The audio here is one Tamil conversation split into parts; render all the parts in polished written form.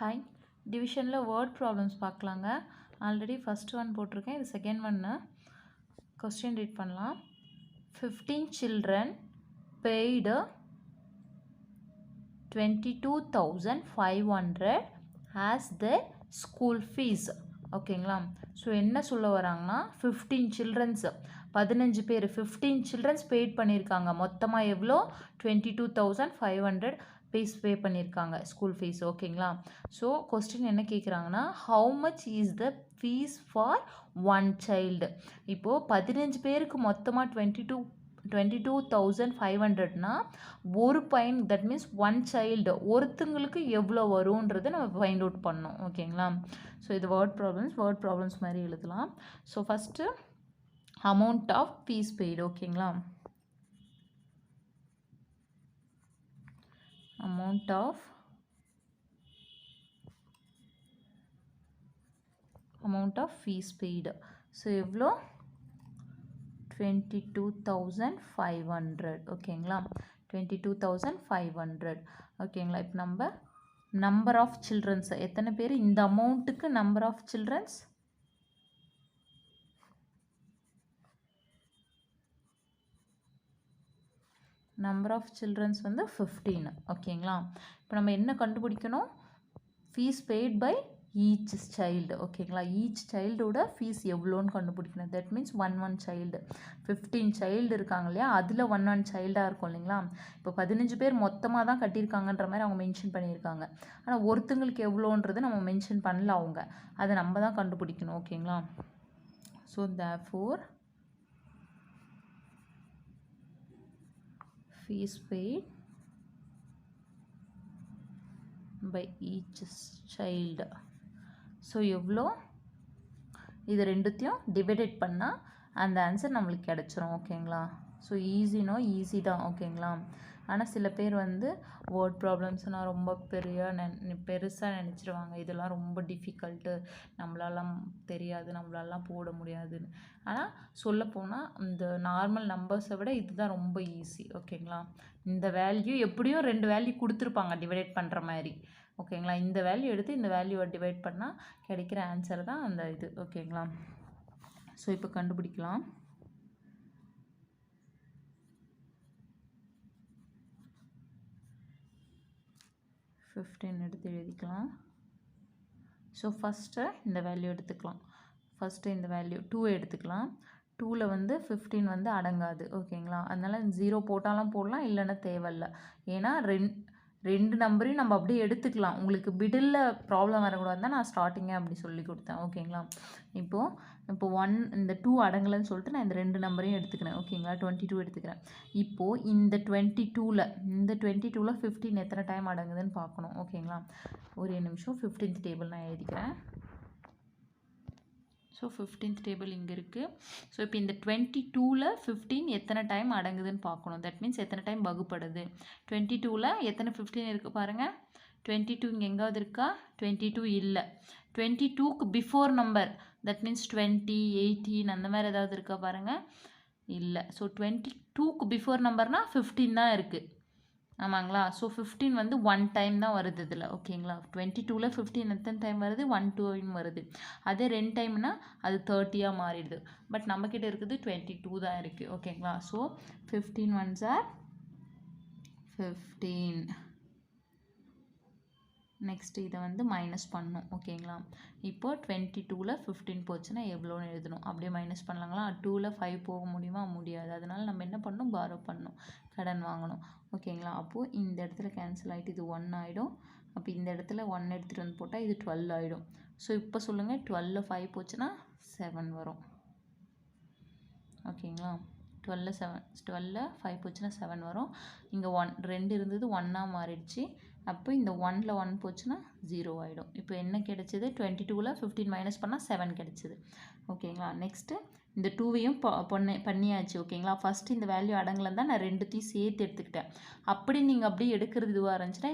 ஹாய் டிவிஷனில் வேர்ட் ப்ராப்ளம்ஸ் பார்க்கலாங்க. ஆல்ரெடி ஃபஸ்ட் ஒன் போட்டிருக்கேன், இது செகண்ட் ஒன்று. கொஸ்டின் ரீட் பண்ணலாம். 15 children paid 22,500 as their school fees. ஓகேங்களா? ஸோ என்ன சொல்ல வராங்கன்னா 15 childrens 15 பேர் 15 childrens பெய்ட் பண்ணியிருக்காங்க. மொத்தமாக எவ்வளோ 22,500 பே பண்ணியிருக்காங்க ஸ்கூல் ஃபீஸ். ஓகேங்களா? ஸோ கொஸ்டின் என்ன கேட்குறாங்கன்னா how much is the fees for one child. இப்போது 15 பேருக்கு மொத்தமாக 22,500னா ஒரு பையன், தட் மீன்ஸ் ஒன் சைல்டு, ஒருத்தங்களுக்கு எவ்வளோ வரும்ன்றதை நம்ம ஃபைண்ட் அவுட் பண்ணோம். ஓகேங்களா? ஸோ இது வேர்ட் ப்ராப்ளம்ஸ் மாதிரி எழுதலாம். So first amount of fees paid. ஓகேங்களா? amount of fees paid. So எவ்வளோ 22,500. ஓகேங்களா? 22,500. ஓகேங்களா? இப்போ நம்ம நம்பர் ஆஃப் சில்ட்ரன்ஸ் எத்தனை பேர் இந்த அமௌண்ட்டுக்கு, நம்பர் ஆஃப் சில்ட்ரன்ஸ் வந்து 15. ஓகேங்களா? இப்போ நம்ம என்ன கண்டுபிடிக்கணும்? Fees paid by each child. ஓகேங்களா? ஈச் சைல்டோட ஃபீஸ் எவ்வளோன்னு கண்டுபிடிக்கணும். That means one child. 15 child இருக்காங்க இல்லையா, அதில் ஒன் சைல்டாக இருக்கும் இல்லைங்களா. இப்போ 15 பேர் மொத்தமாக தான் கட்டியிருக்காங்கன்ற மாதிரி அவங்க மென்ஷன் பண்ணியிருக்காங்க. ஆனால் ஒருத்தங்களுக்கு எவ்வளோன்றது நம்ம மென்ஷன் பண்ணல அவங்க, அதை நம்ம தான் கண்டுபிடிக்கணும். ஓகேங்களா? So therefore fees paid by each child. So எவ்வளோ, இது ரெண்டுத்தையும் டிவைடேட் பண்ணால் அந்த ஆன்சர் நம்மளுக்கு கிடச்சிரும். ஓகேங்களா? ஸோ ஈஸி தான். ஓகேங்களா? ஆனால் சில பேர் வந்து வேர்ட் ப்ராப்ளம்ஸ்னால் ரொம்ப பெருசாக நினச்சிடுவாங்க. இதெல்லாம் ரொம்ப டிஃபிகல்ட்டு, நம்மளாலாம் தெரியாது, நம்மளாலாம் போட முடியாதுன்னு. ஆனால் சொல்லப்போனால் இந்த நார்மல் நம்பர்ஸை விட இதுதான் ரொம்ப ஈஸி. ஓகேங்களா? இந்த வேல்யூ எப்படியும் 2 வேல்யூ கொடுத்துருப்பாங்க டிவைடேட் பண்ணுற மாதிரி. ஓகேங்களா? இந்த வேல்யூ எடுத்து இந்த வேல்யூவை டிவைட் பண்ணால் கிடைக்கிற ஆன்சர் தான் அந்த இது. ஓகேங்களா? ஸோ இப்போ கண்டுபிடிக்கலாம். எடுத்து எழுதிக்கலாம். ஸோ ஃபஸ்ட்டு இந்த வேல்யூ எடுத்துக்கலாம். ஃபஸ்ட்டு இந்த வேல்யூ 2 எடுத்துக்கலாம். 2ல் வந்து 15 வந்து அடங்காது. ஓகேங்களா? அதனால் 0 போட்டாலும் போடலாம், இல்லைன்னா தேவையில்லை. ஏன்னா ரெண்டு நம்பரையும் நம்ம அப்படியே எடுத்துக்கலாம். உங்களுக்கு மிடில் ப்ராப்ளம் வரக்கூடாது தான் நான் ஸ்டார்டிங்கே அப்படி சொல்லி கொடுத்தேன். ஓகேங்களா? இப்போ 1 இந்த 2 அடங்கலைன்னு சொல்லிட்டு நான் இந்த 2 நம்பரையும் எடுத்துக்கிறேன். ஓகேங்களா? 22 எடுத்துக்கிறேன். இப்போது இந்த 22ல் 15 எத்தனை டைம் அடங்குதுன்னு பார்க்கணும். ஓகேங்களா? ஒரே நிமிஷம். 15th டேபிள் நான் எழுதிக்கிறேன். ஸோ 15th டேபிள் இங்கே இருக்குது. ஸோ இப்போ இந்த 22ல் 15 எத்தனை டைம் அடங்குதுன்னு பார்க்கணும். தட் மீன்ஸ் எத்தனை டைம் வகுப்படுது. 22ல் எத்தனை 15 இருக்குது பாருங்கள். 22 இங்கே எங்காவது இருக்கா? 22 இல்லை. 22க்கு பிஃபோர் நம்பர், தட் மீன்ஸ் 20, 18 அந்த மாதிரி ஏதாவது இருக்கா பாருங்கள். இல்லை. ஸோ 22க்கு பிஃபோர் நம்பர்னால் 15 தான் இருக்குது. ஆமாங்களா? ஸோ 15 வந்து 1 டைம் தான் வருது இதில். ஓகேங்களா? 22ல் 15 எத்தனை டைம் வருது? 1 டைம் வருது. அதே 2 டைம்னா அது 30 மாறிடுது. பட் நம்மக்கிட்ட இருக்குது 22 தான் இருக்குது. ஓகேங்களா? So 15 ones are 15. நெக்ஸ்ட் இதை வந்து மைனஸ் பண்ணணும். ஓகேங்களா? இப்போது 22ல் 15 போச்சுன்னா எவ்வளோன்னு எழுதணும். அப்படியே மைனஸ் பண்ணலாங்களா? 2ல் 5 போக முடியுமா? முடியாது. அதனால் நம்ம என்ன பண்ணணும்? பாரோ பண்ணணும், கடன் வாங்கணும். ஓகேங்களா? அப்போது இந்த இடத்துல கேன்சல் ஆகிட்டு இது 1 ஆகிடும். அப்போ இந்த இடத்துல 1 எடுத்துகிட்டு வந்து போட்டால் இது 12 ஆகிடும். ஸோ இப்போ சொல்லுங்கள், 12ல் 5 போச்சுன்னா 7 வரும். ஓகேங்களா? 12ல் 5 போச்சுன்னா 7 வரும். இங்கே 2 இருந்தது 1 மாறிடுச்சு. அப்போ இந்த 1ல் 1 போச்சுன்னா 0 ஆகிடும். இப்போ என்ன கிடைச்சிது? 22ல் 15 மைனஸ் பண்ணால் 7 கிடைச்சிது. ஓகேங்களா? நெக்ஸ்ட்டு இந்த 2வையும் பண்ணியாச்சு. ஓகேங்களா? ஃபஸ்ட்டு இந்த வேல்யூ அடங்கலன்னு தான் நான் 2த்தையும் சேர்த்து எடுத்துக்கிட்டேன். அப்படி நீங்கள் அப்படியே எடுக்கிறது இதுவாக இருந்துச்சுன்னா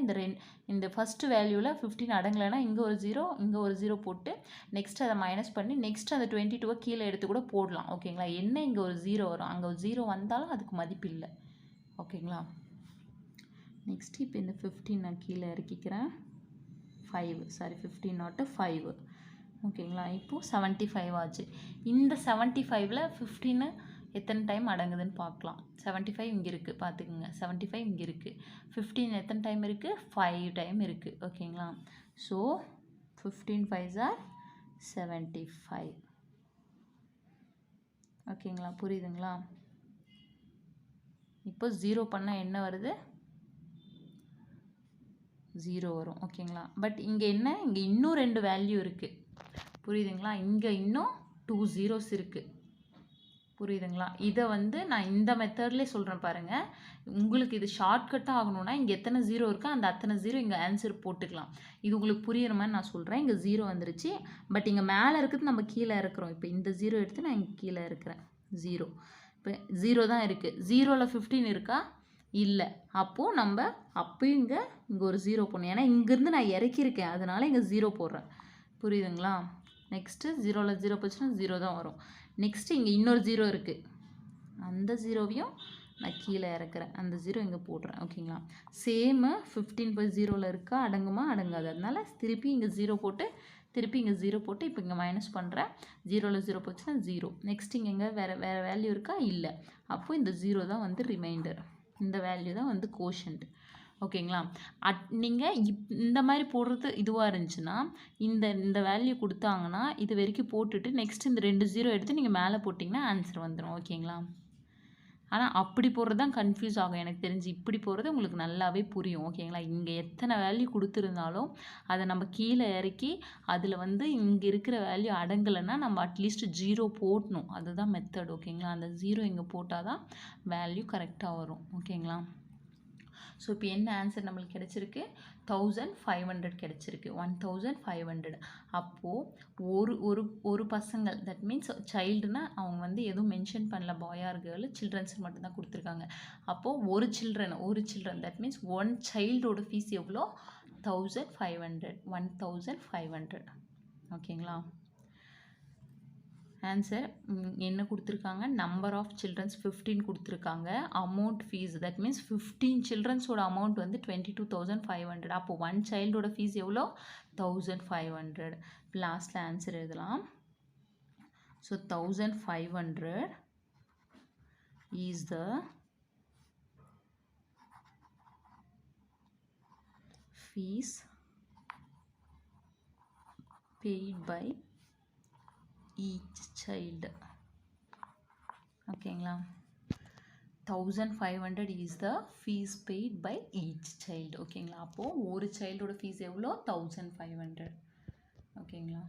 இந்த ஃபஸ்ட்டு வேல்யூவில் 15 அடங்கலைன்னா இங்கே ஒரு 0, இங்கே ஒரு 0 போட்டு நெக்ஸ்ட் அதை மைனஸ் பண்ணி நெக்ஸ்ட் அந்த 22வை கீழே எடுத்து கூட போடலாம். ஓகேங்களா? என்ன இங்கே ஒரு 0 வரும், அங்கே ஒரு 0 வந்தாலும் அதுக்கு மதிப்பு இல்லை. ஓகேங்களா? நெக்ஸ்ட் இப்போ இந்த 15 நான் கீழே இறக்கிக்கிறேன். 15 not 5. ஓகேங்களா? இப்போது 75 ஆச்சு. இந்த 75ல் 15 எத்தனை டைம் அடங்குதுன்னு பார்க்கலாம். 75 இங்கே இருக்குது பார்த்துக்குங்க. 75 இங்கே இருக்குது. 15 எத்தனை டைம் இருக்குது? 5 டைம் இருக்குது. ஓகேங்களா? So 15 5s are 75. ஓகேங்களா? புரியுதுங்களா? இப்போ 0 பண்ணால் என்ன வருது? 0 வரும். ஓகேங்களா? பட் இங்கே என்ன? இங்கே இன்னும் 2 வேல்யூ இருக்குது. புரியுதுங்களா? இங்கே இன்னும் 2 zeros இருக்குது. புரியுதுங்களா? இதை வந்து நான் இந்த மெத்தட்லேயே சொல்கிறேன் பாருங்கள். உங்களுக்கு இது ஷார்ட்கட்டாக ஆகணும்னா இங்கே எத்தனை 0 இருக்கோ அந்த அத்தனை 0 இங்கே ஆன்சர் போட்டுக்கலாம். இது உங்களுக்கு புரியுற மாதிரி நான் சொல்கிறேன். இங்கே 0 வந்துருச்சு. பட் இங்கே மேலே இருக்கிறது நம்ம கீழே இருக்கிறோம். இப்போ இந்த 0 எடுத்து நான் இங்கே கீழே இருக்கிறேன். 0 இப்போ 0 தான் இருக்குது. 0ல் 15 இருக்கா? இல்லை. அப்போது நம்ம அப்போயும் இங்கே ஒரு 0 போடணும். ஏன்னா இங்கேருந்து நான் இறக்கியிருக்கேன். அதனால் இங்கே 0 போடுறேன். புரியுதுங்களா? நெக்ஸ்ட்டு 0ல் 0 போச்சுன்னா 0 தான் வரும். நெக்ஸ்ட்டு இங்கே இன்னொரு 0 இருக்குது. அந்த 0வையும் நான் கீழே இறக்குறேன். அந்த 0 இங்கே போடுறேன். ஓகேங்களா? சேமு 15 போய் 0ல் இருக்கா? அடங்குமா? அடங்காது. அதனால் திருப்பி இங்கே 0 போட்டு திருப்பி இங்கே 0 போட்டு இப்போ இங்கே மைனஸ் பண்ணுறேன். 0ல் 0 போச்சுன்னா 0. நெக்ஸ்ட் இங்கே எங்கே வேறு வேல்யூ இருக்கா? இல்லை. அப்போது இந்த 0 தான் வந்து ரிமைண்டர். இந்த வேல்யூ தான் வந்து கோஷன்ட். ஓகேங்களா? நீங்கள் இந்த மாதிரி போடுறது இதுவாக இருந்துச்சுன்னா இந்த வேல்யூ கொடுத்தாங்கன்னா இது வரைக்கும் போட்டுட்டு நெக்ஸ்ட் இந்த 2 0 எடுத்து நீங்கள் மேலே போட்டிங்கன்னா ஆன்சர் வந்துடும். ஓகேங்களா? ஆனால் அப்படி போடுறது தான் கன்ஃபியூஸ் ஆகும் எனக்கு தெரிஞ்சு. இப்படி போடுறது உங்களுக்கு நல்லாவே புரியும். ஓகேங்களா? இங்கே எத்தனை வேல்யூ கொடுத்துருந்தாலும் அதை நம்ம கீழே இறக்கி அதில் வந்து இங்கே இருக்கிற வேல்யூ அடங்கலைன்னா நம்ம அட்லீஸ்ட் 0 போடணும். அதுதான் மெத்தட். ஓகேங்களா? அந்த 0 இங்கே போட்டால் தான் வேல்யூ கரெக்டாக வரும். ஓகேங்களா? ஸோ இப்போ என்ன ஆன்சர் நம்மளுக்கு கிடச்சிருக்கு? 1500 கிடச்சிருக்கு. 1500. அப்போது ஒரு பசங்கள், தட் மீன்ஸ் சைல்டுனா அவங்க வந்து எதுவும் மென்ஷன் பண்ணல, பாய் ஆர் கேர்ள், சில்ட்ரன்ஸ் மட்டும்தான் கொடுத்துருக்காங்க. அப்போது ஒரு சில்ட்ரன் தட் மீன்ஸ் ஒன் சைல்டோட ஃபீஸ் எவ்வளோ? 1500. 1500. ஓகேங்களா? ஆன்சர் என்ன கொடுத்துருக்காங்க? நம்பர் ஆஃப் சில்ட்ரன்ஸ் 15 கொடுத்துருக்காங்க. அமௌண்ட் ஃபீஸ் தட் மீன்ஸ் 15 சில்ட்ரன்ஸோட அமௌண்ட் வந்து 22,500. அப்போ ஒன் சைல்டோட ஃபீஸ் எவ்வளோ? 1500. லாஸ்ட்டில் ஆன்சர் எழுதலாம். So 1500 is the fees paid by each child. ஓகேங்களா? 1500 is the fees paid by each child. ஓகேங்களா? அப்போது ஒரு சைல்டோட ஃபீஸ் எவ்வளோ? 1500. ஓகேங்களா?